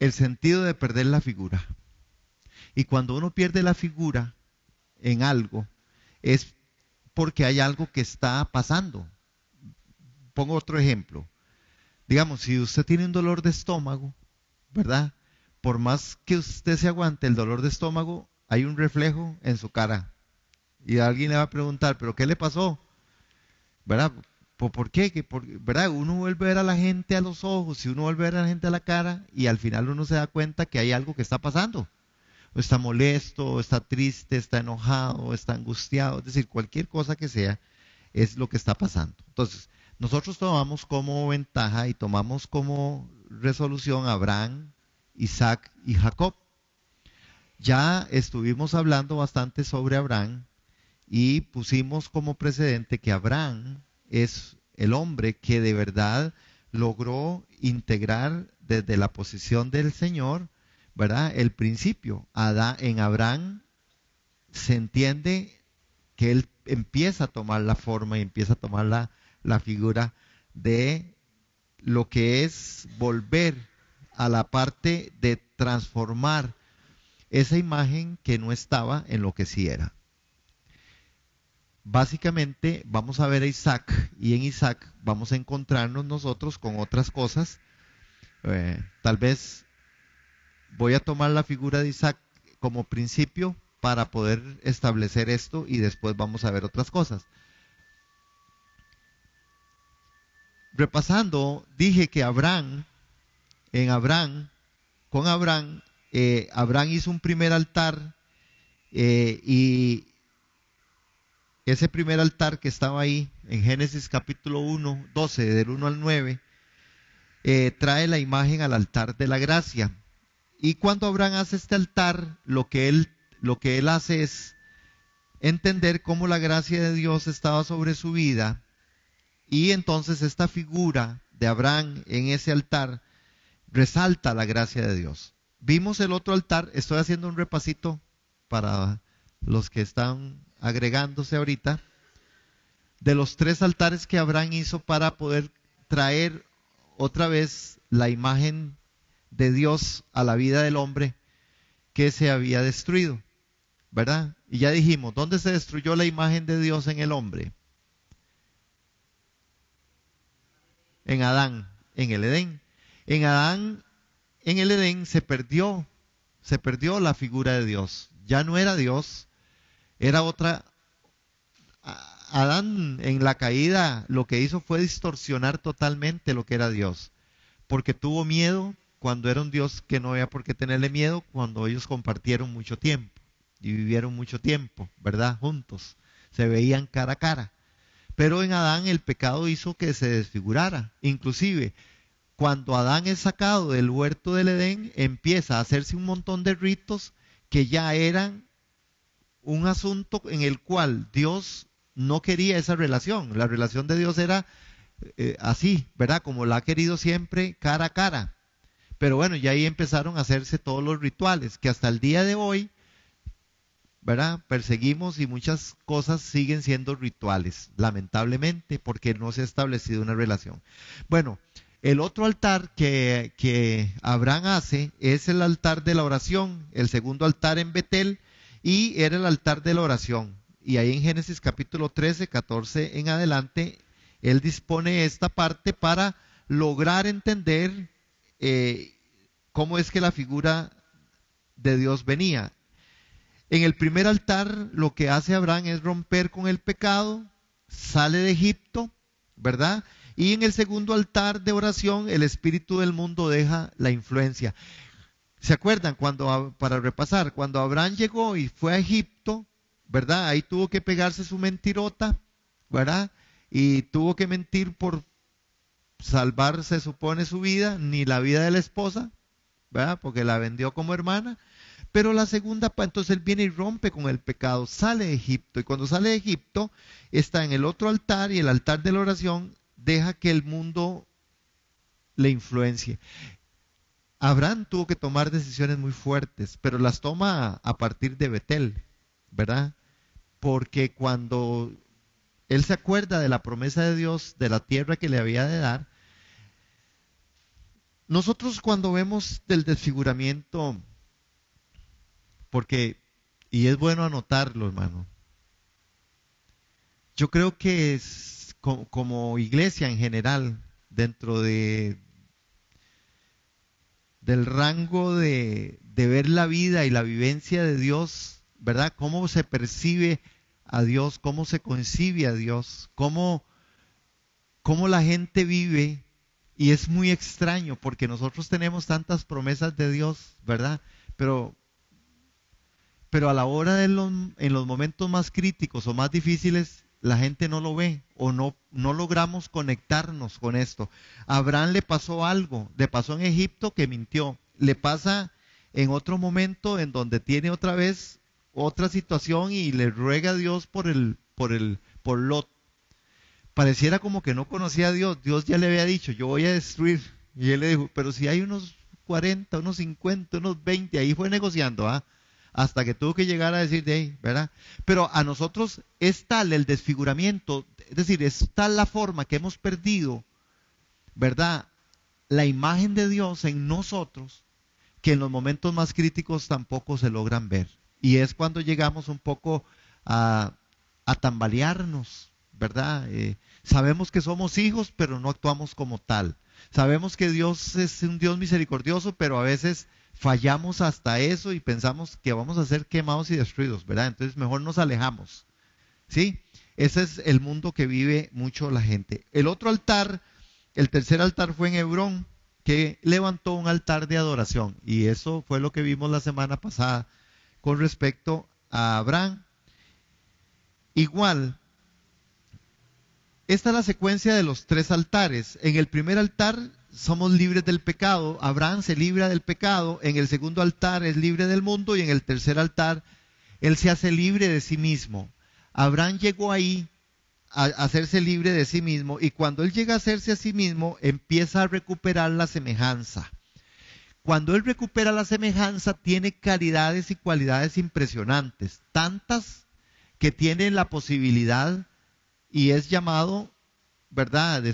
el sentido de perder la figura. Y cuando uno pierde la figura en algo, es porque hay algo que está pasando. Pongo otro ejemplo. Digamos, si usted tiene un dolor de estómago, ¿verdad? Por más que usted se aguante el dolor de estómago, hay un reflejo en su cara. Y alguien le va a preguntar, ¿pero qué le pasó? ¿Verdad? ¿Por qué? ¿Verdad? Uno vuelve a ver a la gente a los ojos y uno vuelve a ver a la gente a la cara y al final uno se da cuenta que hay algo que está pasando. O está molesto, o está triste, está enojado, o está angustiado. Es decir, cualquier cosa que sea es lo que está pasando. Entonces, nosotros tomamos como ventaja y tomamos como resolución a Abraham, Isaac y Jacob. Ya estuvimos hablando bastante sobre Abraham y pusimos como precedente que Abraham es el hombre que de verdad logró integrar desde la posición del Señor, ¿verdad? El principio. En Abraham se entiende que él empieza a tomar la forma y empieza a tomar la figura de lo que es volver a la parte de transformar esa imagen que no estaba en lo que sí era. Básicamente vamos a ver a Isaac y en Isaac vamos a encontrarnos nosotros con otras cosas. Tal vez voy a tomar la figura de Isaac como principio para poder establecer esto y después vamos a ver otras cosas. Repasando, dije que en Abraham, con Abraham, Abraham hizo un primer altar y ese primer altar que estaba ahí en Génesis capítulo 1, 12, del 1 al 9, trae la imagen al altar de la gracia. Y cuando Abraham hace este altar, lo que él hace es entender cómo la gracia de Dios estaba sobre su vida. Y entonces esta figura de Abraham en ese altar resalta la gracia de Dios. Vimos el otro altar, estoy haciendo un repasito para los que están agregándose ahorita, de los tres altares que Abraham hizo para poder traer otra vez la imagen de Dios a la vida del hombre que se había destruido, ¿verdad? Y ya dijimos, ¿dónde se destruyó la imagen de Dios en el hombre? En Adán, en el Edén. En Adán, en el Edén se perdió la figura de Dios. Ya no era Dios, era otra. Adán en la caída lo que hizo fue distorsionar totalmente lo que era Dios, porque tuvo miedo cuando era un Dios que no había por qué tenerle miedo cuando ellos compartieron mucho tiempo y vivieron mucho tiempo, ¿verdad? Juntos, se veían cara a cara. Pero en Adán el pecado hizo que se desfigurara. Inclusive, cuando Adán es sacado del huerto del Edén, empieza a hacerse un montón de ritos que ya eran un asunto en el cual Dios no quería esa relación. La relación de Dios era así, ¿verdad? Como la ha querido siempre, cara a cara. Pero bueno, ya ahí empezaron a hacerse todos los rituales, que hasta el día de hoy, ¿verdad? Perseguimos y muchas cosas siguen siendo rituales, lamentablemente, porque no se ha establecido una relación. Bueno, el otro altar que Abraham hace es el altar de la oración, el segundo altar en Betel, y era el altar de la oración. Y ahí en Génesis capítulo 13, 14 en adelante, él dispone esta parte para lograr entender cómo es que la figura de Dios venía. En el primer altar lo que hace Abraham es romper con el pecado, sale de Egipto, ¿verdad? Y en el segundo altar de oración el espíritu del mundo deja la influencia. ¿Se acuerdan para repasar, cuando Abraham llegó y fue a Egipto, ¿verdad? Ahí tuvo que pegarse su mentirota, ¿verdad? Y tuvo que mentir por salvar, se supone, su vida, ni la vida de la esposa, ¿verdad? Porque la vendió como hermana. Pero la segunda, entonces él viene y rompe con el pecado, sale de Egipto. Y cuando sale de Egipto, está en el otro altar y el altar de la oración deja que el mundo le influencie. Abraham tuvo que tomar decisiones muy fuertes, pero las toma a partir de Betel, ¿verdad? Porque cuando él se acuerda de la promesa de Dios, de la tierra que le había de dar, Nosotros cuando vemos del desfiguramiento, porque, y es bueno anotarlo, hermano, yo creo que es como iglesia en general, dentro del rango de ver la vida y la vivencia de Dios, ¿verdad? Cómo se percibe a Dios, cómo se concibe a Dios, cómo la gente vive. Y es muy extraño porque nosotros tenemos tantas promesas de Dios, ¿verdad? Pero, pero a la hora en los momentos más críticos o más difíciles, la gente no lo ve o no logramos conectarnos con esto. A Abraham le pasó algo, le pasó en Egipto que mintió, le pasa en otro momento en donde tiene otra vez otra situación y le ruega a Dios por Lot. Pareciera como que no conocía a Dios. Dios ya le había dicho, yo voy a destruir. Y él le dijo, pero si hay unos 40, unos 50, unos 20, ahí fue negociando, ¿ah? Hasta que tuvo que llegar a decir de ahí, ¿verdad? Pero a nosotros es tal el desfiguramiento, es decir, es tal la forma que hemos perdido, ¿verdad? La imagen de Dios en nosotros, que en los momentos más críticos tampoco se logran ver. Y es cuando llegamos un poco a, a tambalearnos, ¿verdad? Sabemos que somos hijos, pero no actuamos como tal. Sabemos que Dios es un Dios misericordioso, pero a veces fallamos hasta eso y pensamos que vamos a ser quemados y destruidos, ¿verdad? Entonces mejor nos alejamos, ¿sí? Ese es el mundo que vive mucho la gente. El otro altar, el tercer altar fue en Hebrón, que levantó un altar de adoración. Y eso fue lo que vimos la semana pasada con respecto a Abraham. Igual, esta es la secuencia de los tres altares. En el primer altar somos libres del pecado. Abraham se libra del pecado. En el segundo altar es libre del mundo. Y en el tercer altar él se hace libre de sí mismo. Abraham llegó ahí a hacerse libre de sí mismo. Y cuando él llega a hacerse a sí mismo, empieza a recuperar la semejanza. Cuando él recupera la semejanza, tiene calidades y cualidades impresionantes. Tantas que tiene la posibilidad y es llamado, ¿verdad?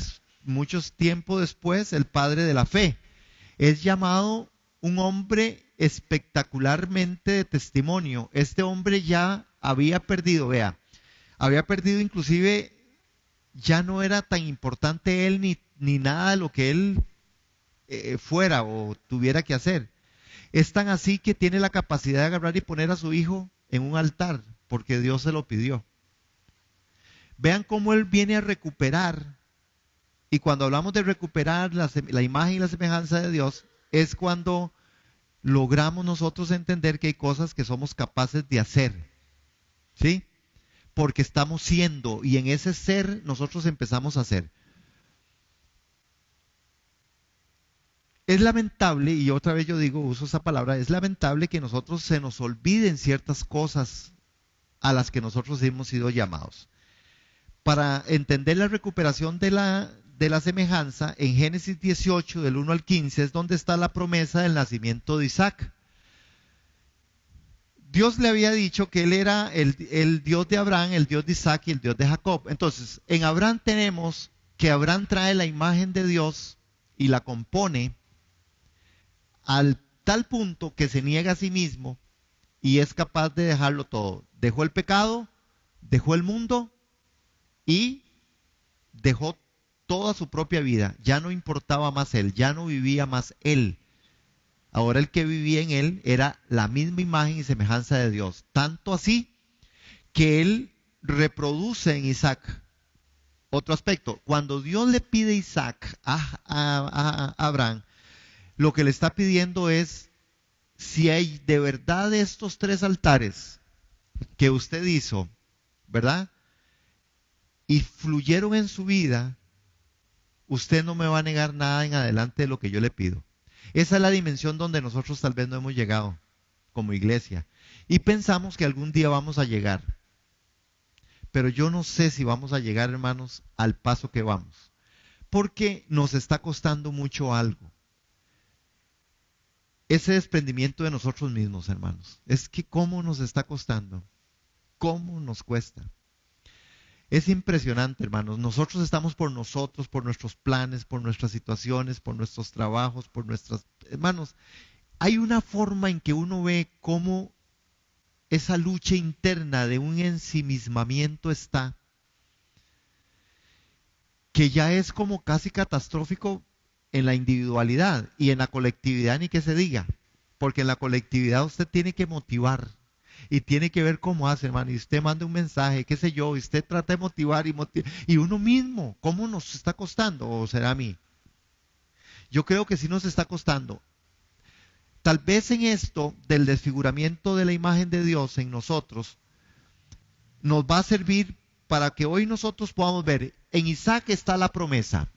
Muchos tiempos después, el padre de la fe. Es llamado un hombre espectacularmente de testimonio. Este hombre ya había perdido, vea, había perdido inclusive, ya no era tan importante él ni nada de lo que él fuera o tuviera que hacer. Es tan así que tiene la capacidad de agarrar y poner a su hijo en un altar, porque Dios se lo pidió. Vean cómo él viene a recuperar. Y cuando hablamos de recuperar la imagen y la semejanza de Dios, es cuando logramos nosotros entender que hay cosas que somos capaces de hacer. ¿Sí? Porque estamos siendo y en ese ser nosotros empezamos a hacer. Es lamentable, y otra vez yo digo, uso esa palabra, es lamentable que nosotros se nos olviden ciertas cosas a las que nosotros hemos sido llamados. Para entender la recuperación de la semejanza, en Génesis 18, del 1 al 15, es donde está la promesa del nacimiento de Isaac. Dios le había dicho que él era el Dios de Abraham, el Dios de Isaac y el Dios de Jacob. Entonces, en Abraham tenemos que Abraham trae la imagen de Dios y la compone al tal punto que se niega a sí mismo y es capaz de dejarlo todo. Dejó el pecado, dejó el mundo y dejó toda su propia vida. Ya no importaba más él, ya no vivía más él. Ahora el que vivía en él era la misma imagen y semejanza de Dios. Tanto así que él reproduce en Isaac. Otro aspecto, cuando Dios le pide a Isaac a Abraham, lo que le está pidiendo es, si hay de verdad estos tres altares que usted hizo, ¿verdad? Y fluyeron en su vida, usted no me va a negar nada en adelante de lo que yo le pido. Esa es la dimensión donde nosotros tal vez no hemos llegado como iglesia. Y pensamos que algún día vamos a llegar. Pero yo no sé si vamos a llegar, hermanos, al paso que vamos. Porque nos está costando mucho algo. Ese desprendimiento de nosotros mismos, hermanos. Es que cómo nos está costando. Cómo nos cuesta. Es impresionante, hermanos. Nosotros estamos por nosotros, por nuestros planes, por nuestras situaciones, por nuestros trabajos, por nuestras... Hermanos, hay una forma en que uno ve cómo esa lucha interna de un ensimismamiento está, que ya es como casi catastrófico en la individualidad, y en la colectividad ni que se diga, porque en la colectividad usted tiene que motivar y tiene que ver cómo hace, hermano, y usted manda un mensaje, qué sé yo, y usted trata de motivar y uno mismo, ¿cómo nos está costando? ¿O será a mí? Yo creo que sí nos está costando. Tal vez en esto del desfiguramiento de la imagen de Dios en nosotros nos va a servir para que hoy nosotros podamos ver, en Isaac está la promesa.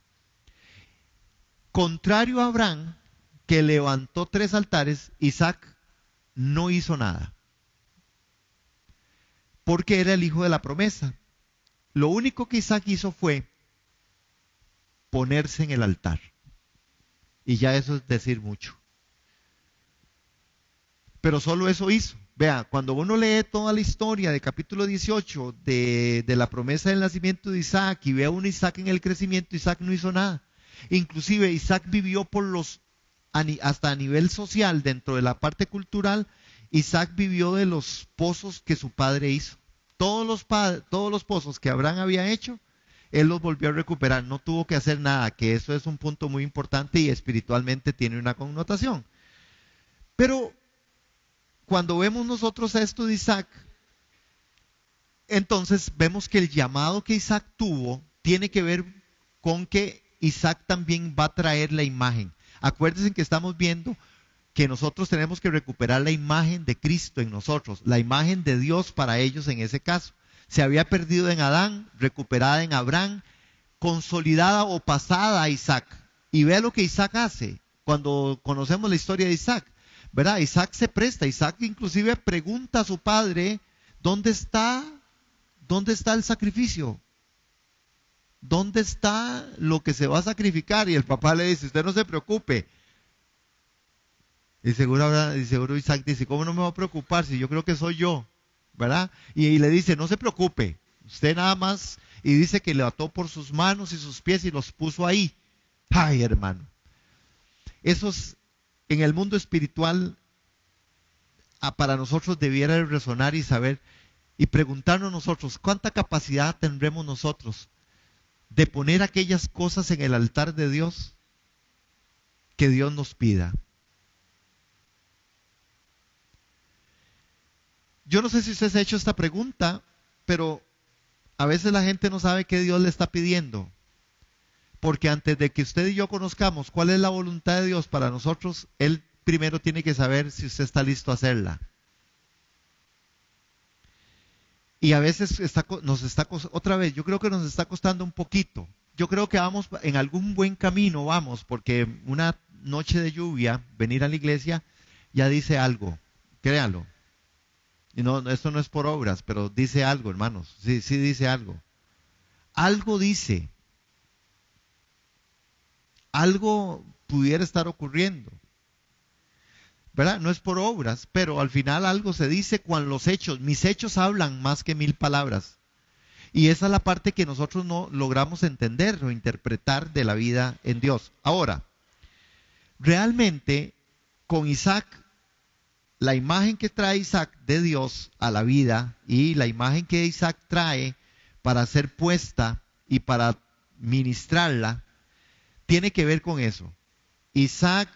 Contrario a Abraham, que levantó 3 altares, Isaac no hizo nada, porque era el hijo de la promesa. Lo único que Isaac hizo fue ponerse en el altar. Y ya eso es decir mucho. Pero solo eso hizo. Vea, cuando uno lee toda la historia de capítulo 18 de la promesa del nacimiento de Isaac y ve a un Isaac en el crecimiento, Isaac no hizo nada. Inclusive Isaac vivió hasta a nivel social, dentro de la parte cultural, Isaac vivió de los pozos que su padre hizo. Todos los pozos que Abraham había hecho, él los volvió a recuperar. No tuvo que hacer nada, que eso es un punto muy importante y espiritualmente tiene una connotación. Pero cuando vemos nosotros a esto de Isaac, entonces vemos que el llamado que Isaac tuvo tiene que ver con que Isaac también va a traer la imagen. Acuérdense que estamos viendo que nosotros tenemos que recuperar la imagen de Cristo en nosotros, la imagen de Dios para ellos en ese caso. Se había perdido en Adán, recuperada en Abraham, consolidada o pasada a Isaac. Y vea lo que Isaac hace cuando conocemos la historia de Isaac, ¿verdad? Isaac se presta, Isaac inclusive pregunta a su padre, ¿dónde está el sacrificio? ¿Dónde está lo que se va a sacrificar? Y el papá le dice, usted no se preocupe. Y seguro Isaac dice, ¿cómo no me va a preocupar si yo creo que soy yo? ¿Verdad? Y le dice, no se preocupe, usted nada más, y dice que le ató por sus manos y sus pies y los puso ahí. Ay, hermano. Eso es, en el mundo espiritual, para nosotros debiera resonar y saber, y preguntarnos nosotros, ¿cuánta capacidad tendremos nosotros de poner aquellas cosas en el altar de Dios que Dios nos pida? Yo no sé si usted se ha hecho esta pregunta, pero a veces la gente no sabe qué Dios le está pidiendo. Porque antes de que usted y yo conozcamos cuál es la voluntad de Dios para nosotros, Él primero tiene que saber si usted está listo a hacerla. Y a veces otra vez, yo creo que nos está costando un poquito. Yo creo que vamos en algún buen camino, vamos, porque una noche de lluvia, venir a la iglesia, ya dice algo, créanlo. Y no, esto no es por obras, pero dice algo, hermanos. Sí, sí dice algo. Algo dice. Algo pudiera estar ocurriendo. ¿Verdad? No es por obras, pero al final algo se dice con los hechos. Mis hechos hablan más que 1000 palabras. Y esa es la parte que nosotros no logramos entender o interpretar de la vida en Dios. Ahora, realmente con Isaac, la imagen que trae Isaac de Dios a la vida y la imagen que Isaac trae para ser puesta y para ministrarla, tiene que ver con eso. Isaac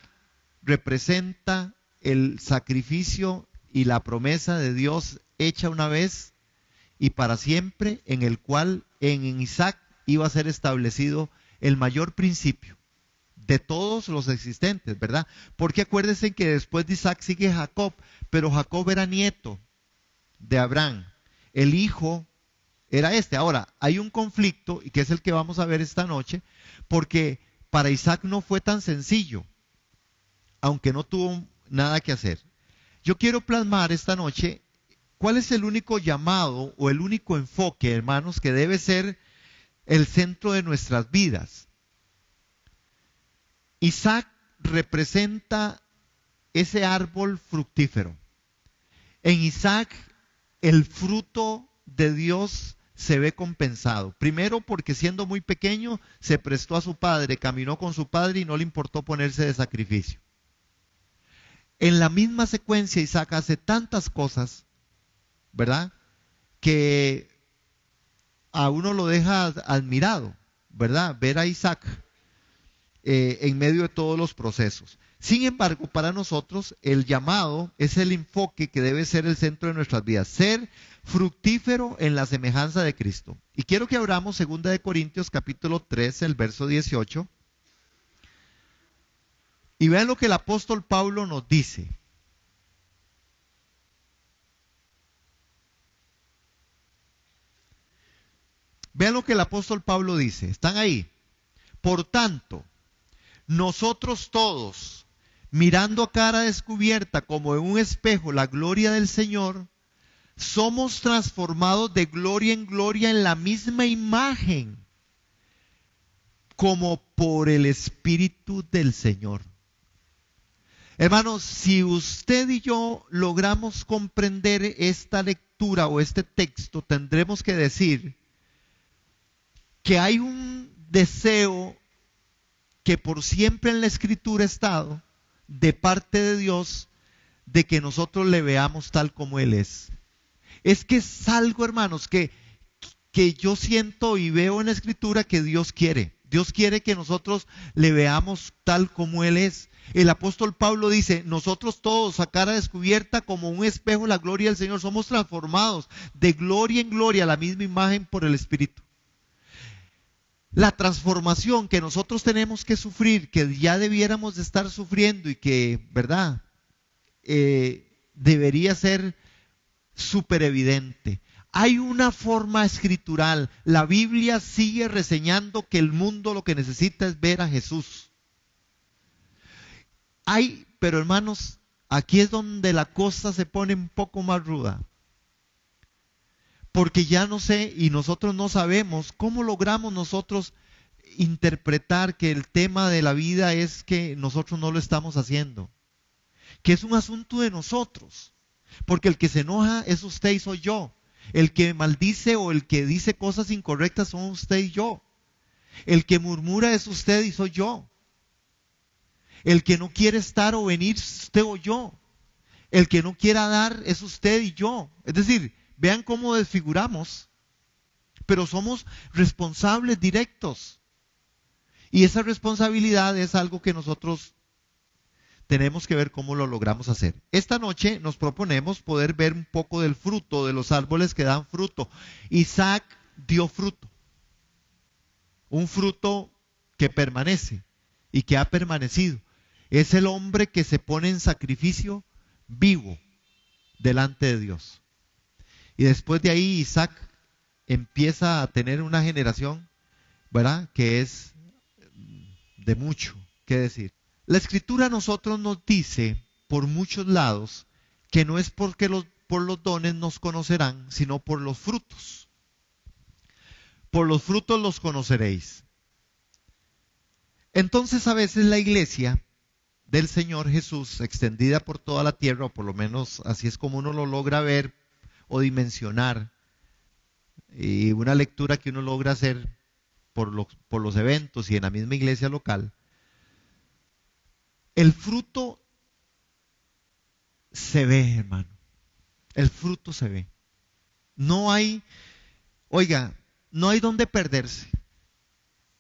representa el sacrificio y la promesa de Dios hecha una vez y para siempre, en el cual en Isaac iba a ser establecido el mayor principio de todos los existentes, ¿verdad? Porque acuérdense que después de Isaac sigue Jacob, pero Jacob era nieto de Abraham. El hijo era este. Ahora, hay un conflicto, y que es el que vamos a ver esta noche, porque para Isaac no fue tan sencillo, aunque no tuvo nada que hacer. Yo quiero plasmar esta noche cuál es el único llamado o el único enfoque, hermanos, que debe ser el centro de nuestras vidas. Isaac representa ese árbol fructífero. En Isaac el fruto de Dios se ve compensado. Primero porque siendo muy pequeño se prestó a su padre, caminó con su padre y no le importó ponerse de sacrificio. En la misma secuencia Isaac hace tantas cosas, ¿verdad? Que a uno lo deja admirado, ¿verdad? Ver a Isaac en medio de todos los procesos. Sin embargo, para nosotros el llamado es el enfoque que debe ser el centro de nuestras vidas, ser fructífero en la semejanza de Cristo. Y quiero que abramos 2 de Corintios capítulo 3, el verso 18. Y vean lo que el apóstol Pablo nos dice. Vean lo que el apóstol Pablo dice. ¿Están ahí? Por tanto, nosotros todos, mirando a cara descubierta como en un espejo la gloria del Señor, somos transformados de gloria en gloria en la misma imagen, como por el Espíritu del Señor. Hermanos, si usted y yo logramos comprender esta lectura o este texto, tendremos que decir que hay un deseo que por siempre en la Escritura ha estado de parte de Dios de que nosotros le veamos tal como Él es. Es que es algo, hermanos, que yo siento y veo en la Escritura que Dios quiere. Dios quiere que nosotros le veamos tal como Él es. El apóstol Pablo dice, nosotros todos a cara descubierta como un espejo la gloria del Señor, somos transformados de gloria en gloria a la misma imagen por el Espíritu. La transformación que nosotros tenemos que sufrir, que ya debiéramos de estar sufriendo y que, ¿verdad? Debería ser súper evidente. Hay una forma escritural. La Biblia sigue reseñando que el mundo lo que necesita es ver a Jesús. Pero hermanos, aquí es donde la cosa se pone un poco más ruda. Porque ya no sé y nosotros no sabemos cómo logramos nosotros interpretar que el tema de la vida es que nosotros no lo estamos haciendo. Que es un asunto de nosotros. Porque el que se enoja es usted y soy yo. El que maldice o el que dice cosas incorrectas son usted y yo. El que murmura es usted y soy yo. El que no quiere estar o venir es usted o yo. El que no quiera dar es usted y yo. Es decir, vean cómo desfiguramos, pero somos responsables directos. Y esa responsabilidad es algo que nosotros tenemos que ver cómo lo logramos hacer. Esta noche nos proponemos poder ver un poco del fruto de los árboles que dan fruto. Isaac dio fruto. Un fruto que permanece y que ha permanecido. Es el hombre que se pone en sacrificio vivo delante de Dios. Y después de ahí Isaac empieza a tener una generación, ¿verdad? Que es de mucho que decir. La Escritura a nosotros nos dice por muchos lados que no es porque por los dones nos conocerán, sino por los frutos. Por los frutos los conoceréis. Entonces a veces la iglesia del Señor Jesús, extendida por toda la tierra, o por lo menos así es como uno lo logra ver o dimensionar, y una lectura que uno logra hacer por los eventos y en la misma iglesia local, el fruto se ve, hermano. El fruto se ve. No hay, oiga, no hay donde perderse.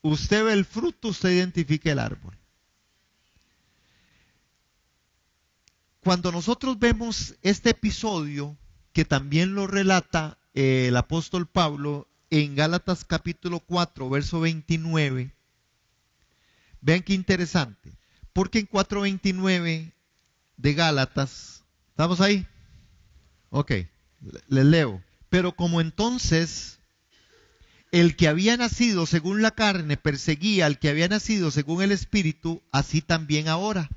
Usted ve el fruto, usted identifica el árbol. Cuando nosotros vemos este episodio, que también lo relata el apóstol Pablo en Gálatas capítulo 4, verso 29, vean qué interesante. Porque en 4:29 de Gálatas, ¿estamos ahí? Ok, les leo. Pero como entonces el que había nacido según la carne perseguía al que había nacido según el Espíritu, así también ahora.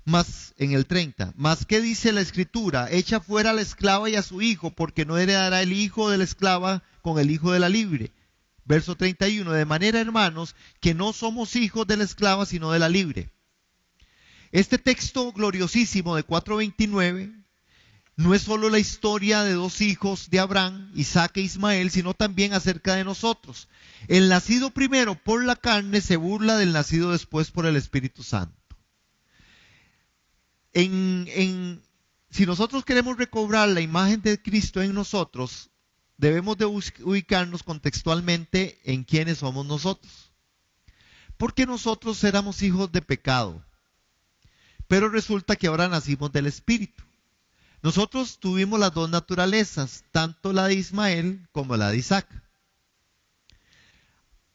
Más en el 30, más ¿qué dice la Escritura? Echa fuera a la esclava y a su hijo, porque no heredará el hijo de la esclava con el hijo de la libre. Verso 31, de manera, hermanos, que no somos hijos de la esclava, sino de la libre. Este texto gloriosísimo de 4:29 no es solo la historia de dos hijos de Abraham, Isaac e Ismael, sino también acerca de nosotros. El nacido primero por la carne se burla del nacido después por el Espíritu Santo. Si nosotros queremos recobrar la imagen de Cristo en nosotros, debemos de ubicarnos contextualmente en quiénes somos nosotros. Porque nosotros éramos hijos de pecado, pero resulta que ahora nacimos del Espíritu. Nosotros tuvimos las dos naturalezas, tanto la de Ismael como la de Isaac.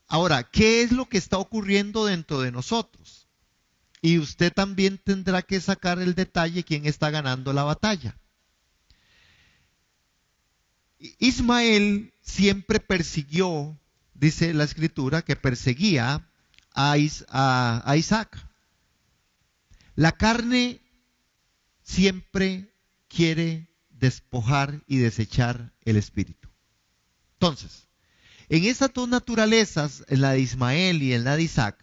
Ahora, ¿qué es lo que está ocurriendo dentro de nosotros? Y usted también tendrá que sacar el detalle quién está ganando la batalla. Ismael siempre persiguió, dice la Escritura, que perseguía a Isaac. La carne siempre quiere despojar y desechar el espíritu. Entonces, en esas dos naturalezas, en la de Ismael y en la de Isaac,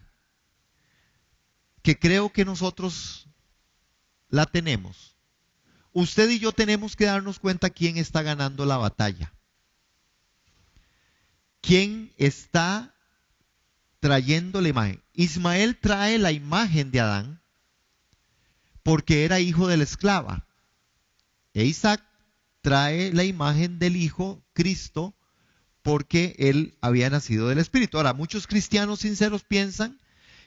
que creo que nosotros la tenemos, usted y yo tenemos que darnos cuenta quién está ganando la batalla. ¿Quién está trayendo la imagen? Ismael trae la imagen de Adán porque era hijo de la esclava. E Isaac trae la imagen del Hijo, Cristo, porque él había nacido del Espíritu. Ahora, muchos cristianos sinceros piensan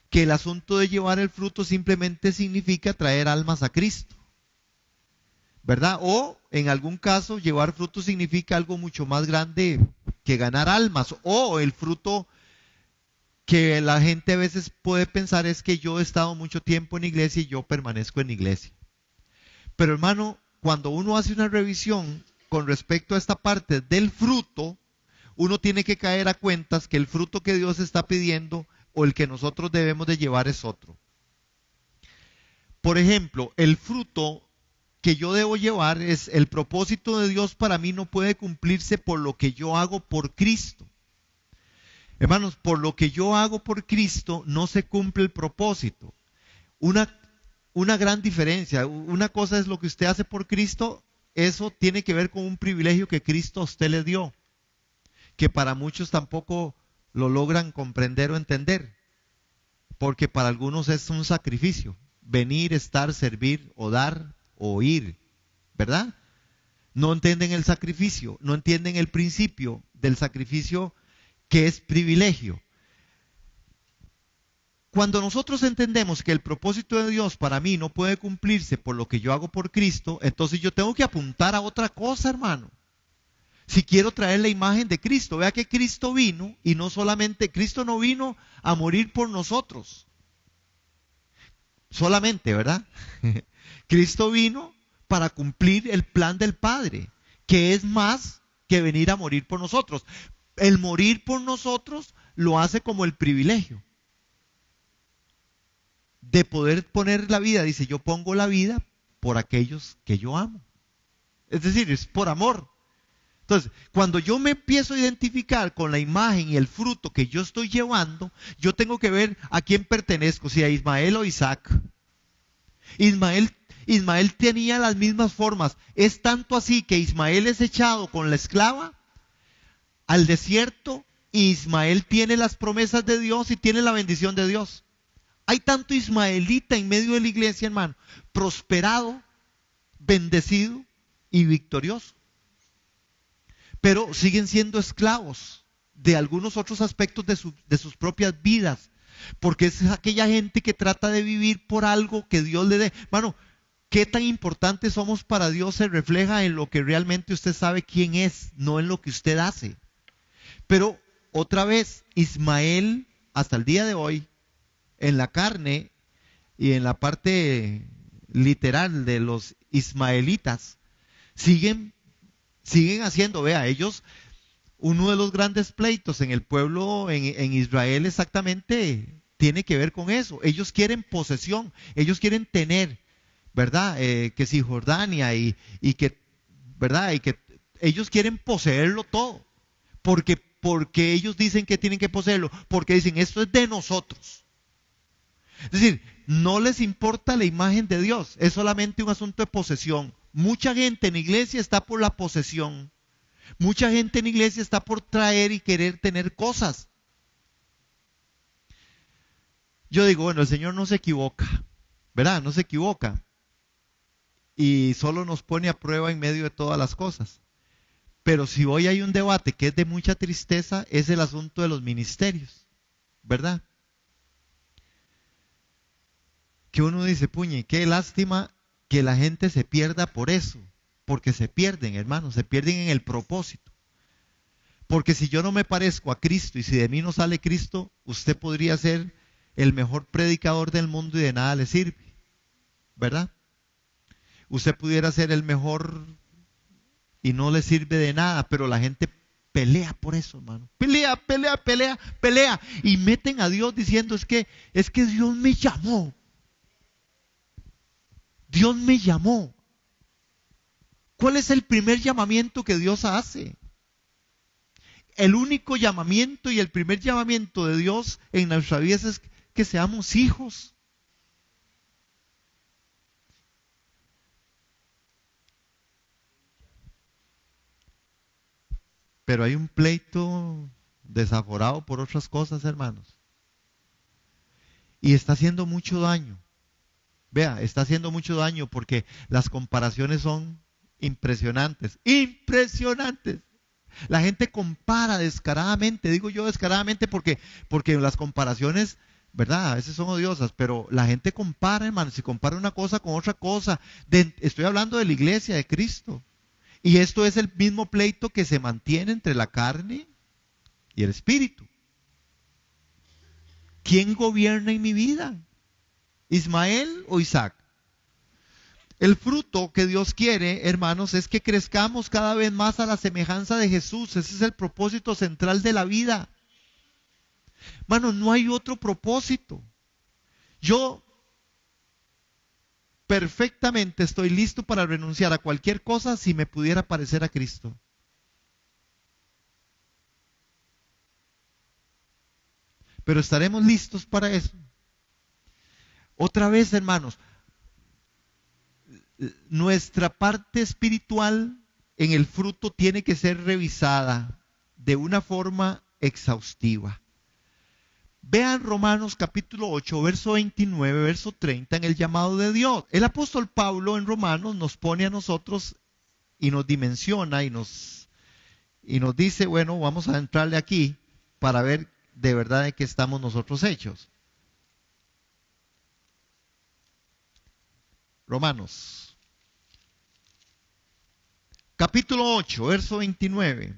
que el asunto de llevar el fruto simplemente significa traer almas a Cristo, ¿verdad? O en algún caso llevar fruto significa algo mucho más grande que ganar almas. O el fruto que la gente a veces puede pensar es que yo he estado mucho tiempo en iglesia y yo permanezco en iglesia. Pero hermano, cuando uno hace una revisión con respecto a esta parte del fruto, uno tiene que caer a cuentas que el fruto que Dios está pidiendo o el que nosotros debemos de llevar es otro. Por ejemplo, el fruto que yo debo llevar es el propósito de Dios para mí no puede cumplirse por lo que yo hago por Cristo. Hermanos, por lo que yo hago por Cristo no se cumple el propósito. Una gran diferencia. Una cosa es lo que usted hace por Cristo, eso tiene que ver con un privilegio que Cristo a usted le dio, que para muchos tampoco lo logran comprender o entender, porque para algunos es un sacrificio, venir, estar, servir o dar o ir, ¿verdad? No entienden el sacrificio, no entienden el principio del sacrificio que es privilegio. Cuando nosotros entendemos que el propósito de Dios para mí no puede cumplirse por lo que yo hago por Cristo, entonces yo tengo que apuntar a otra cosa, hermano. Si quiero traer la imagen de Cristo, vea que Cristo vino y no solamente, Cristo no vino a morir por nosotros, solamente, ¿verdad? Cristo vino para cumplir el plan del Padre, que es más que venir a morir por nosotros. El morir por nosotros lo hace como el privilegio de poder poner la vida. Dice, yo pongo la vida por aquellos que yo amo. Es decir, es por amor. Entonces, cuando yo me empiezo a identificar con la imagen y el fruto que yo estoy llevando, yo tengo que ver a quién pertenezco, si a Ismael o Isaac. Ismael tenía las mismas formas. Es tanto así que Ismael es echado con la esclava al desierto y Ismael tiene las promesas de Dios y tiene la bendición de Dios. Hay tanto ismaelita en medio de la iglesia, hermano, prosperado, bendecido y victorioso. Pero siguen siendo esclavos de algunos otros aspectos de sus propias vidas, porque es aquella gente que trata de vivir por algo que Dios le dé. Hermano, qué tan importante somos para Dios se refleja en lo que realmente usted sabe quién es, no en lo que usted hace. Pero otra vez, Ismael, hasta el día de hoy, en la carne y en la parte literal de los ismaelitas, siguen haciendo, vea, ellos, uno de los grandes pleitos en el pueblo, en Israel exactamente, tiene que ver con eso. Ellos quieren posesión, ellos quieren tener, ¿verdad? Que si Jordania y que, ¿verdad? Y que ellos quieren poseerlo todo, porque ellos dicen que tienen que poseerlo, porque dicen, esto es de nosotros. Es decir, no les importa la imagen de Dios, es solamente un asunto de posesión. Mucha gente en la iglesia está por la posesión. Mucha gente en la iglesia está por traer y querer tener cosas. Yo digo, bueno, el Señor no se equivoca, ¿verdad? No se equivoca. Y solo nos pone a prueba en medio de todas las cosas. Pero si hoy hay un debate que es de mucha tristeza, es el asunto de los ministerios, ¿verdad? Que uno dice, puñe, qué lástima que la gente se pierda por eso, porque se pierden, hermanos, se pierden en el propósito. Porque si yo no me parezco a Cristo y si de mí no sale Cristo, usted podría ser el mejor predicador del mundo y de nada le sirve, ¿verdad? Usted pudiera ser el mejor y no le sirve de nada, pero la gente pelea por eso, hermano. Pelea, pelea, pelea, pelea. Y meten a Dios diciendo, es que Dios me llamó. Dios me llamó. ¿Cuál es el primer llamamiento que Dios hace? El único llamamiento y el primer llamamiento de Dios en nuestra vida es que seamos hijos. Pero hay un pleito desaforado por otras cosas, hermanos. Y está haciendo mucho daño. Vea, está haciendo mucho daño porque las comparaciones son impresionantes. Impresionantes. La gente compara descaradamente, digo yo descaradamente porque las comparaciones, ¿verdad? A veces son odiosas, pero la gente compara, hermano, si compara una cosa con otra cosa. Estoy hablando de la iglesia de Cristo. Y esto es el mismo pleito que se mantiene entre la carne y el espíritu. ¿Quién gobierna en mi vida? ¿Ismael o Isaac? El fruto que Dios quiere, hermanos, es que crezcamos cada vez más a la semejanza de Jesús. Ese es el propósito central de la vida. Hermanos, no hay otro propósito. Yo perfectamente estoy listo para renunciar a cualquier cosa si me pudiera parecer a Cristo. Pero estaremos listos para eso. Otra vez, hermanos, nuestra parte espiritual en el fruto tiene que ser revisada de una forma exhaustiva. Vean Romanos capítulo 8, verso 29, verso 30 en el llamado de Dios. El apóstol Pablo en Romanos nos pone a nosotros y nos dimensiona y nos dice, bueno, vamos a entrarle aquí para ver de verdad de qué estamos nosotros hechos. Romanos capítulo 8, verso 29.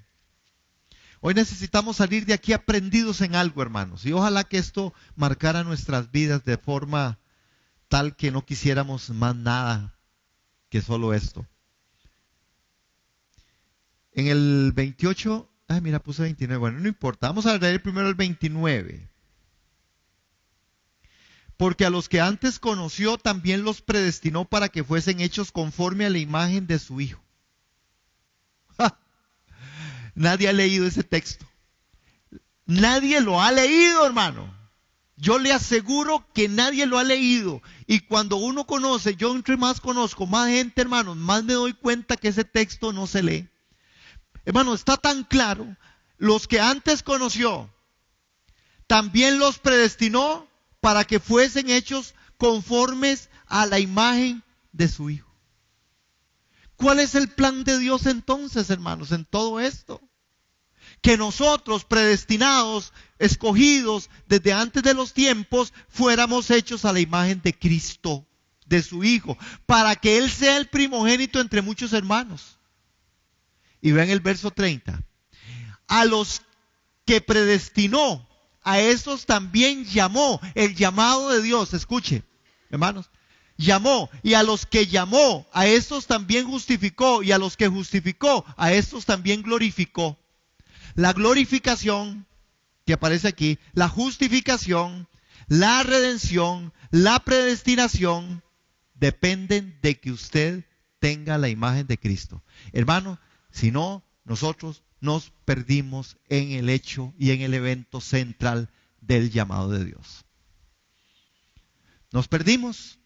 Hoy necesitamos salir de aquí aprendidos en algo, hermanos, y ojalá que esto marcara nuestras vidas de forma tal que no quisiéramos más nada que solo esto. En el 28, mira, puse 29, bueno, no importa, vamos a leer primero el 29. Porque a los que antes conoció también los predestinó para que fuesen hechos conforme a la imagen de su Hijo. ¡Ja! Nadie ha leído ese texto. Nadie lo ha leído, hermano. Yo le aseguro que nadie lo ha leído. Y cuando uno conoce, yo entre más conozco, más gente, hermanos, más me doy cuenta que ese texto no se lee. Hermano, está tan claro. Los que antes conoció, también los predestinó para que fuesen hechos conformes a la imagen de su Hijo. ¿Cuál es el plan de Dios entonces, hermanos, en todo esto? Que nosotros, predestinados, escogidos desde antes de los tiempos, fuéramos hechos a la imagen de Cristo, de su Hijo, para que Él sea el primogénito entre muchos hermanos. Y vean el verso 30. A los que predestinó, a esos también llamó. El llamado de Dios, escuche, hermanos. Llamó, y a los que llamó, a estos también justificó, y a los que justificó, a estos también glorificó. La glorificación que aparece aquí, la justificación, la redención, la predestinación, dependen de que usted tenga la imagen de Cristo. Hermano, si no, nosotros nos perdimos en el hecho y en el evento central del llamado de Dios. Nos perdimos.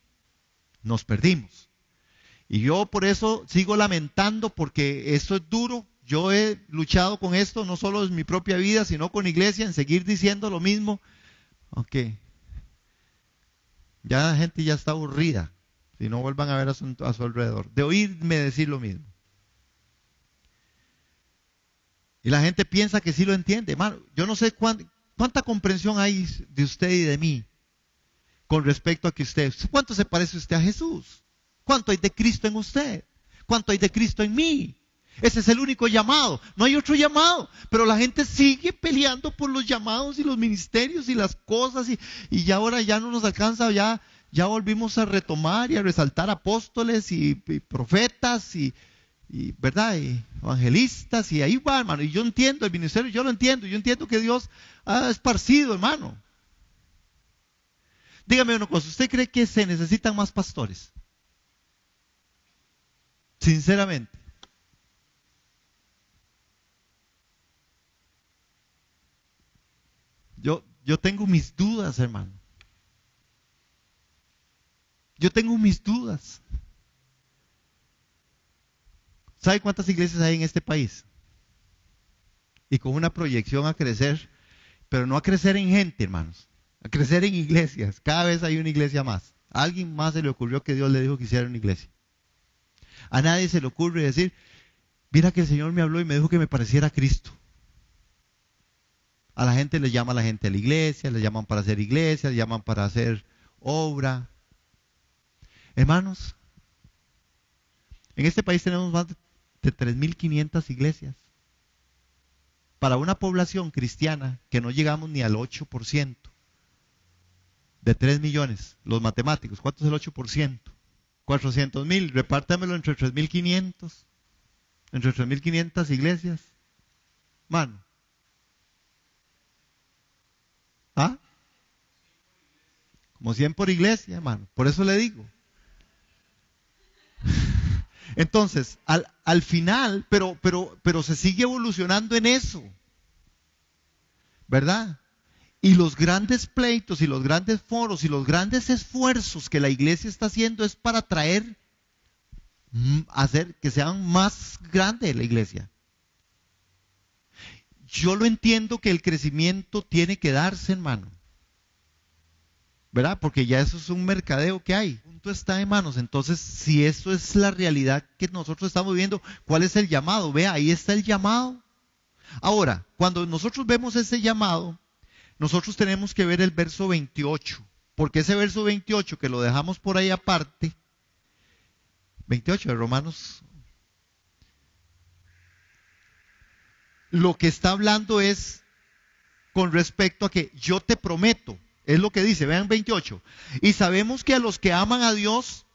Y yo por eso sigo lamentando, porque esto es duro. Yo he luchado con esto, no solo en mi propia vida, sino con la iglesia, en seguir diciendo lo mismo. Ok. Ya la gente ya está aburrida. Si no vuelvan a ver a su alrededor, de oírme decir lo mismo. Y la gente piensa que sí lo entiende. Hermano, yo no sé cuánta comprensión hay de usted y de mí con respecto a que ¿cuánto se parece usted a Jesús? ¿Cuánto hay de Cristo en usted? ¿Cuánto hay de Cristo en mí? Ese es el único llamado, no hay otro llamado, pero la gente sigue peleando por los llamados y los ministerios y las cosas y ya ahora ya no nos alcanza, ya volvimos a retomar y a resaltar apóstoles y profetas y ¿verdad? Y evangelistas y ahí va, hermano, y yo entiendo el ministerio, yo entiendo que Dios ha esparcido, hermano. Dígame una cosa, ¿usted cree que se necesitan más pastores? Sinceramente. Yo tengo mis dudas, hermano. Yo tengo mis dudas. ¿Sabe cuántas iglesias hay en este país? Y con una proyección a crecer, pero no a crecer en gente, hermanos, a crecer en iglesias. Cada vez hay una iglesia más. A alguien más se le ocurrió que Dios le dijo que hiciera una iglesia. A nadie se le ocurre decir, mira que el Señor me habló y me dijo que me pareciera a Cristo. A la gente le llama a la gente a la iglesia, le llaman para hacer iglesia, le llaman para hacer obra. Hermanos, en este país tenemos más de 3.500 iglesias. Para una población cristiana que no llegamos ni al 8% de 3 millones, los matemáticos, ¿cuánto es el 8%? 400,000, repártamelo entre 3.500, entre 3.500 iglesias. Mano. ¿Ah? Como 100 por iglesia, hermano. Por eso le digo. Entonces, al final, pero se sigue evolucionando en eso. ¿Verdad? Y los grandes pleitos y los grandes foros y los grandes esfuerzos que la iglesia está haciendo es para hacer que sean más grande la iglesia. Yo lo entiendo que el crecimiento tiene que darse, hermano. ¿Verdad? Porque ya eso es un mercadeo que hay. El punto está, hermanos. Entonces, si eso es la realidad que nosotros estamos viviendo, ¿cuál es el llamado? Vea, ahí está el llamado. Ahora, cuando nosotros vemos ese llamado, nosotros tenemos que ver el verso 28. Porque ese verso 28, que lo dejamos por ahí aparte, 28 de Romanos, lo que está hablando es con respecto a que yo te prometo. Es lo que dice, vean 28. Y sabemos que a los que aman a Dios,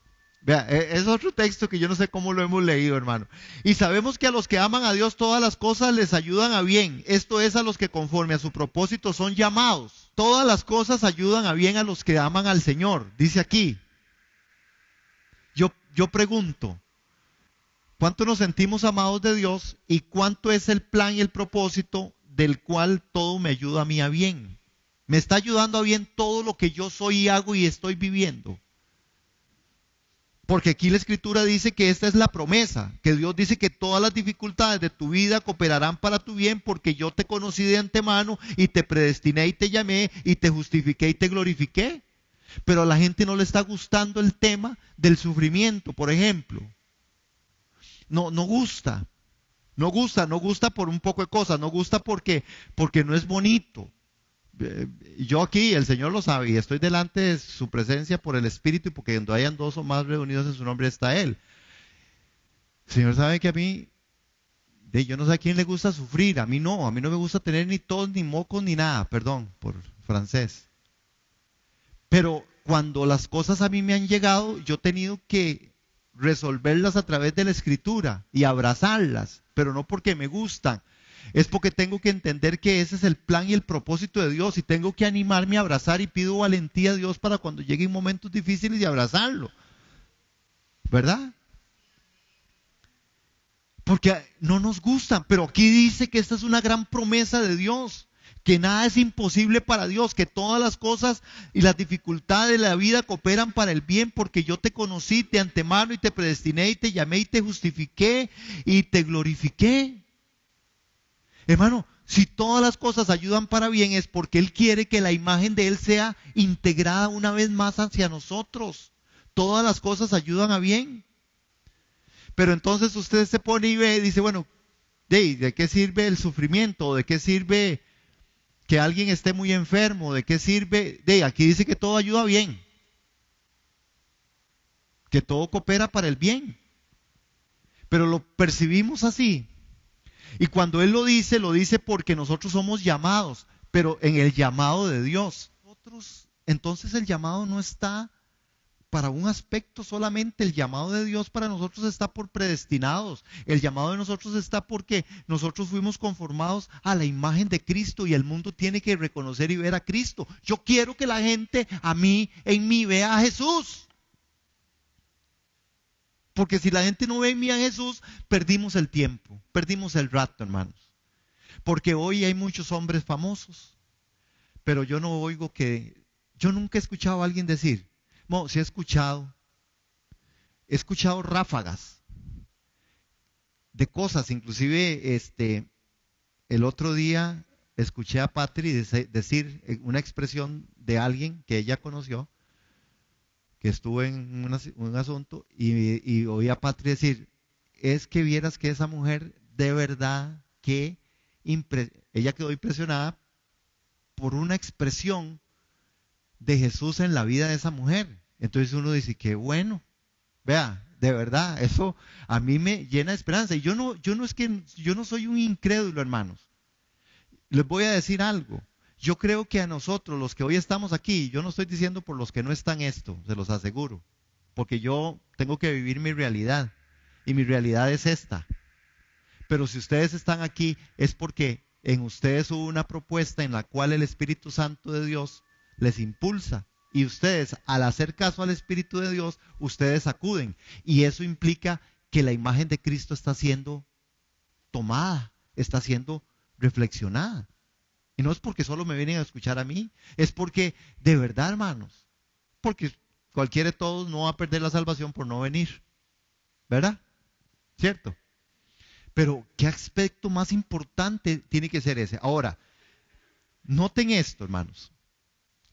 vea, es otro texto que yo no sé cómo lo hemos leído, hermano. Y sabemos que a los que aman a Dios todas las cosas les ayudan a bien. Esto es a los que conforme a su propósito son llamados. Todas las cosas ayudan a bien a los que aman al Señor, dice aquí. Yo pregunto, ¿cuánto nos sentimos amados de Dios y cuánto es el plan y el propósito del cual todo me ayuda a mí a bien? ¿Me está ayudando a bien todo lo que yo soy y hago y estoy viviendo? Porque aquí la Escritura dice que esta es la promesa, que Dios dice que todas las dificultades de tu vida cooperarán para tu bien porque yo te conocí de antemano y te predestiné y te llamé y te justifiqué y te glorifiqué. Pero a la gente no le está gustando el tema del sufrimiento, por ejemplo. No gusta. No gusta por un poco de cosas, no gusta porque no es bonito. Yo aquí, el Señor lo sabe, y estoy delante de su presencia por el Espíritu, y porque donde hayan dos o más reunidos en su nombre está Él. El Señor sabe que a mí, yo no sé a quién le gusta sufrir, a mí no me gusta tener ni tos, ni mocos, ni nada, perdón por francés. Pero cuando las cosas a mí me han llegado, yo he tenido que resolverlas a través de la Escritura y abrazarlas, pero no porque me gustan. Es porque tengo que entender que ese es el plan y el propósito de Dios y tengo que animarme a abrazar y pido valentía a Dios para cuando lleguen momentos difíciles y abrazarlo. ¿Verdad? Porque no nos gustan, pero aquí dice que esta es una gran promesa de Dios. que nada es imposible para Dios, que todas las cosas y las dificultades de la vida cooperan para el bien, porque yo te conocí de antemano y te predestiné y te llamé y te justifiqué y te glorifiqué. Hermano, si todas las cosas ayudan para bien es porque Él quiere que la imagen de Él sea integrada una vez más hacia nosotros. Todas las cosas ayudan a bien. Pero entonces usted se pone y ve y dice, bueno, ¿de qué sirve el sufrimiento? ¿De qué sirve que alguien esté muy enfermo? ¿De qué sirve? Aquí dice que todo ayuda bien. Que todo coopera para el bien. Pero lo percibimos así. Y cuando Él lo dice porque nosotros somos llamados, pero en el llamado de Dios. Entonces el llamado no está para un aspecto solamente, el llamado de Dios para nosotros está por predestinados. El llamado de nosotros está porque nosotros fuimos conformados a la imagen de Cristo y el mundo tiene que reconocer y ver a Cristo. Yo quiero que la gente en mí vea a Jesús. Porque si la gente no ve en mí a Jesús, perdimos el tiempo, perdimos el rato, hermanos. Porque hoy hay muchos hombres famosos, pero yo nunca he escuchado a alguien decir, no, sí he escuchado ráfagas de cosas, inclusive el otro día escuché a Patri decir una expresión de alguien que ella conoció, que estuvo en un asunto y oí a Patri decir, es que vieras que esa mujer de verdad que ella quedó impresionada por una expresión de Jesús en la vida de esa mujer. Entonces uno dice, qué bueno, vea, de verdad, eso a mí me llena de esperanza. Y yo no soy un incrédulo, hermanos. Les voy a decir algo. Yo creo que a nosotros, los que hoy estamos aquí, yo no estoy diciendo por los que no están esto, se los aseguro, porque yo tengo que vivir mi realidad, y mi realidad es esta. Pero si ustedes están aquí, es porque en ustedes hubo una propuesta en la cual el Espíritu Santo de Dios les impulsa, y ustedes, al hacer caso al Espíritu de Dios, ustedes acuden, y eso implica que la imagen de Cristo está siendo tomada, está siendo reflexionada. Y no es porque solo me vienen a escuchar a mí, es porque, de verdad, hermanos, porque cualquiera de todos no va a perder la salvación por no venir, ¿verdad? ¿Cierto? Pero, ¿qué aspecto más importante tiene que ser ese? Ahora, noten esto, hermanos.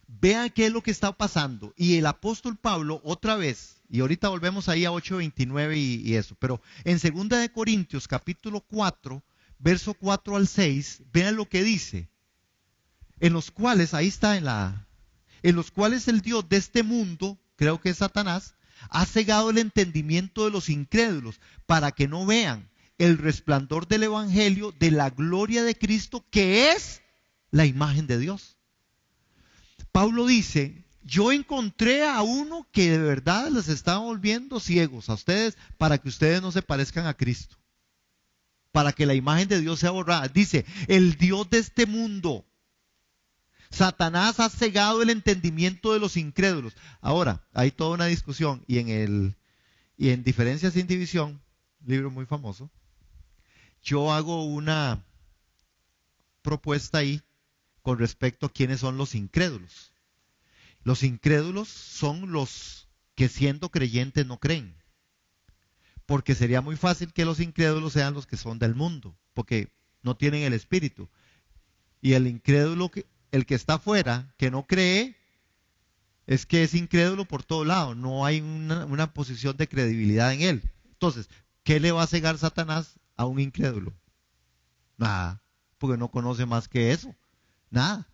Vean qué es lo que está pasando. Y el apóstol Pablo, otra vez, y ahorita volvemos ahí a 8:29 y eso, pero en 2 de Corintios, capítulo 4, verso 4 al 6, vean lo que dice. En los cuales, en los cuales el Dios de este mundo, creo que es Satanás, ha cegado el entendimiento de los incrédulos para que no vean el resplandor del evangelio de la gloria de Cristo, que es la imagen de Dios. Pablo dice, yo encontré a uno que de verdad les estaba volviendo ciegos a ustedes para que ustedes no se parezcan a Cristo, para que la imagen de Dios sea borrada. Dice, el Dios de este mundo, Satanás ha cegado el entendimiento de los incrédulos. Ahora, hay toda una discusión y en Diferencias sin División, libro muy famoso, yo hago una propuesta ahí con respecto a quiénes son los incrédulos. Los incrédulos son los que siendo creyentes no creen. Porque sería muy fácil que los incrédulos sean los que son del mundo, porque no tienen el Espíritu. Y el incrédulo, el que está afuera, que no cree, es que es incrédulo por todo lado. No hay una posición de credibilidad en él. Entonces, ¿qué le va a cegar Satanás a un incrédulo? Nada, porque no conoce más que eso. Nada.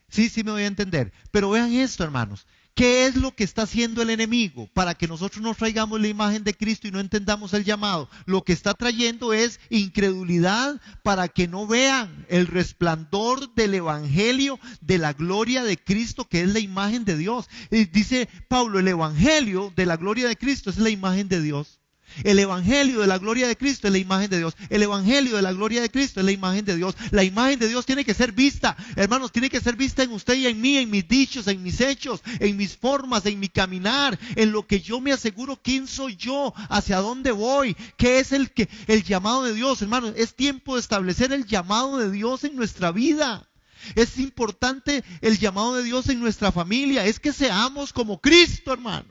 Sí me voy a entender. Pero vean esto, hermanos. ¿Qué es lo que está haciendo el enemigo para que nosotros no traigamos la imagen de Cristo y no entendamos el llamado? Lo que está trayendo es incredulidad para que no vean el resplandor del evangelio de la gloria de Cristo, que es la imagen de Dios. Y dice Pablo, el evangelio de la gloria de Cristo es la imagen de Dios. El evangelio de la gloria de Cristo es la imagen de Dios. El evangelio de la gloria de Cristo es la imagen de Dios. La imagen de Dios tiene que ser vista, hermanos, tiene que ser vista en usted y en mí, en mis dichos, en mis hechos, en mis formas, en mi caminar, en lo que yo me aseguro quién soy yo, hacia dónde voy, qué es el llamado de Dios, hermanos. Es tiempo de establecer el llamado de Dios en nuestra vida. Es importante el llamado de Dios en nuestra familia. Es que seamos como Cristo, hermano.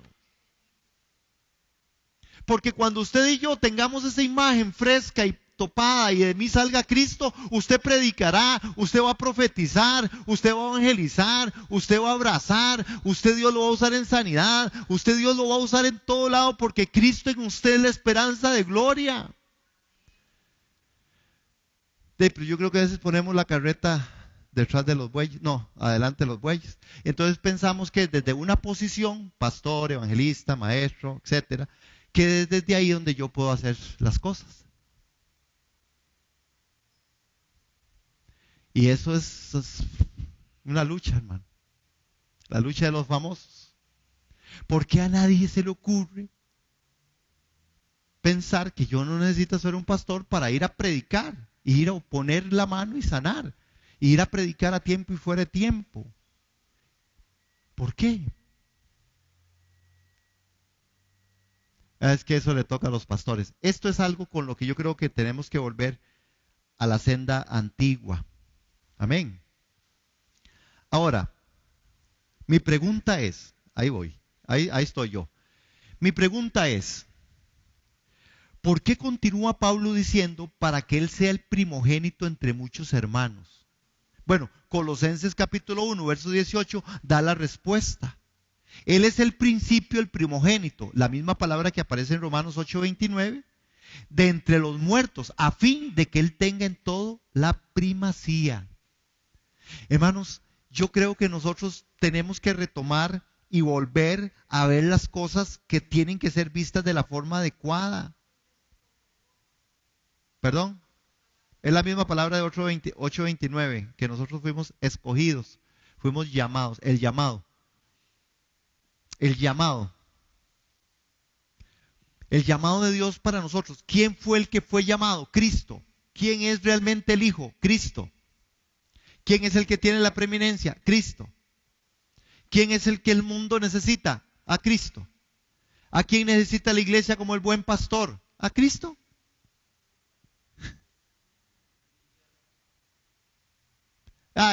Porque cuando usted y yo tengamos esa imagen fresca y topada y de mí salga Cristo, usted predicará, usted va a profetizar, usted va a evangelizar, usted va a abrazar, usted Dios lo va a usar en sanidad, usted Dios lo va a usar en todo lado porque Cristo en usted es la esperanza de gloria. Pero yo creo que a veces ponemos la carreta detrás de los bueyes, no, adelante de los bueyes. Entonces pensamos que desde una posición, pastor, evangelista, maestro, etcétera, que es desde ahí donde yo puedo hacer las cosas. Y eso es una lucha, hermano. La lucha de los famosos. ¿Por qué a nadie se le ocurre pensar que yo no necesito ser un pastor para ir a predicar, ir a poner la mano y sanar, ir a predicar a tiempo y fuera de tiempo? ¿Por qué? Es que eso le toca a los pastores. Esto es algo con lo que yo creo que tenemos que volver a la senda antigua. Amén. Ahora, mi pregunta es, ahí voy, ahí estoy yo. Mi pregunta es, ¿por qué continúa Pablo diciendo para que él sea el primogénito entre muchos hermanos? Bueno, Colosenses capítulo 1, verso 18 da la respuesta. Él es el principio, el primogénito, la misma palabra que aparece en Romanos 8:29, de entre los muertos, a fin de que él tenga en todo la primacía. Hermanos, yo creo que nosotros tenemos que retomar y volver a ver las cosas que tienen que ser vistas de la forma adecuada. Perdón, es la misma palabra de 8:29, que nosotros fuimos escogidos, fuimos llamados, el llamado. El llamado de Dios para nosotros. ¿Quién fue el que fue llamado? Cristo. ¿Quién es realmente el Hijo? Cristo. ¿Quién es el que tiene la preeminencia? Cristo. ¿Quién es el que el mundo necesita? A Cristo. ¿A quién necesita la iglesia como el buen pastor? A Cristo.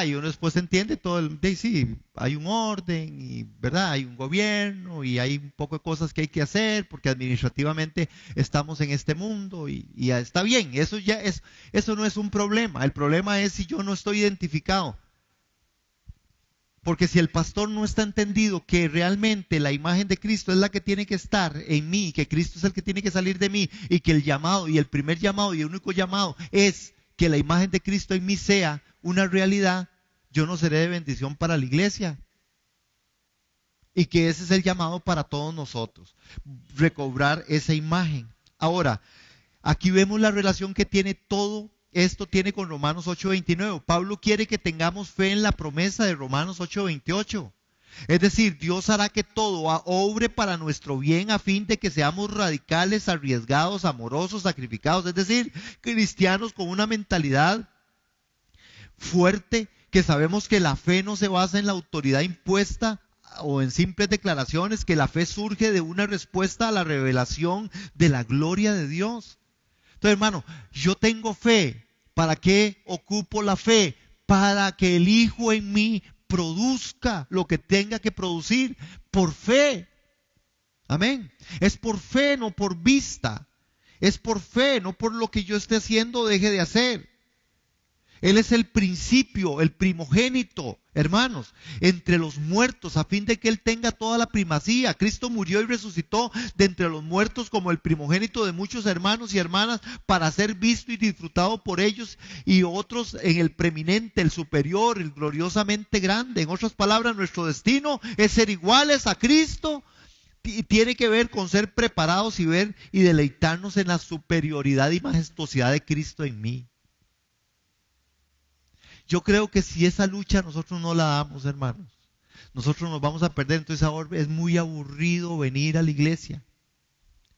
Y uno después entiende todo sí, hay un orden y verdad, hay un gobierno y hay un poco de cosas que hay que hacer porque administrativamente estamos en este mundo y está bien, eso no es un problema. El problema es si yo no estoy identificado. Porque si el pastor no está entendido que realmente la imagen de Cristo es la que tiene que estar en mí, que Cristo es el que tiene que salir de mí y que el llamado y el primer llamado y el único llamado es que la imagen de Cristo en mí sea una realidad, yo no seré de bendición para la iglesia. Y que ese es el llamado para todos nosotros, recobrar esa imagen. Ahora, aquí vemos la relación que tiene todo esto tiene con Romanos 8:29. Pablo quiere que tengamos fe en la promesa de Romanos 8:28. Es decir, Dios hará que todo obre para nuestro bien a fin de que seamos radicales, arriesgados, amorosos, sacrificados. Es decir, cristianos con una mentalidad fuerte, que sabemos que la fe no se basa en la autoridad impuesta o en simples declaraciones, que la fe surge de una respuesta a la revelación de la gloria de Dios. Entonces, hermano, yo tengo fe. ¿Para qué ocupo la fe? Para que el Hijo en mí produzca lo que tenga que producir por fe. Amén. Es por fe, no por vista. Es por fe, no por lo que yo esté haciendo o deje de hacer. Él es el principio, el primogénito, hermanos, entre los muertos, a fin de que Él tenga toda la primacía. Cristo murió y resucitó de entre los muertos como el primogénito de muchos hermanos y hermanas, para ser visto y disfrutado por ellos y otros en el preeminente, el superior, el gloriosamente grande. En otras palabras, nuestro destino es ser iguales a Cristo. Y tiene que ver con ser preparados y ver y deleitarnos en la superioridad y majestuosidad de Cristo en mí. Yo creo que si esa lucha nosotros no la damos, hermanos, nosotros nos vamos a perder. Entonces ahora es muy aburrido venir a la iglesia.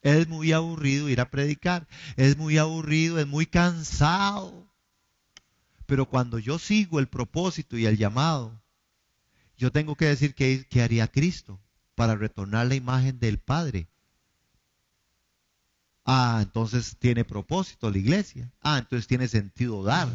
Es muy aburrido ir a predicar. Es muy aburrido, es muy cansado. Pero cuando yo sigo el propósito y el llamado, yo tengo que decir qué haría Cristo para retornar la imagen del Padre. Entonces tiene propósito la iglesia. Entonces tiene sentido dar.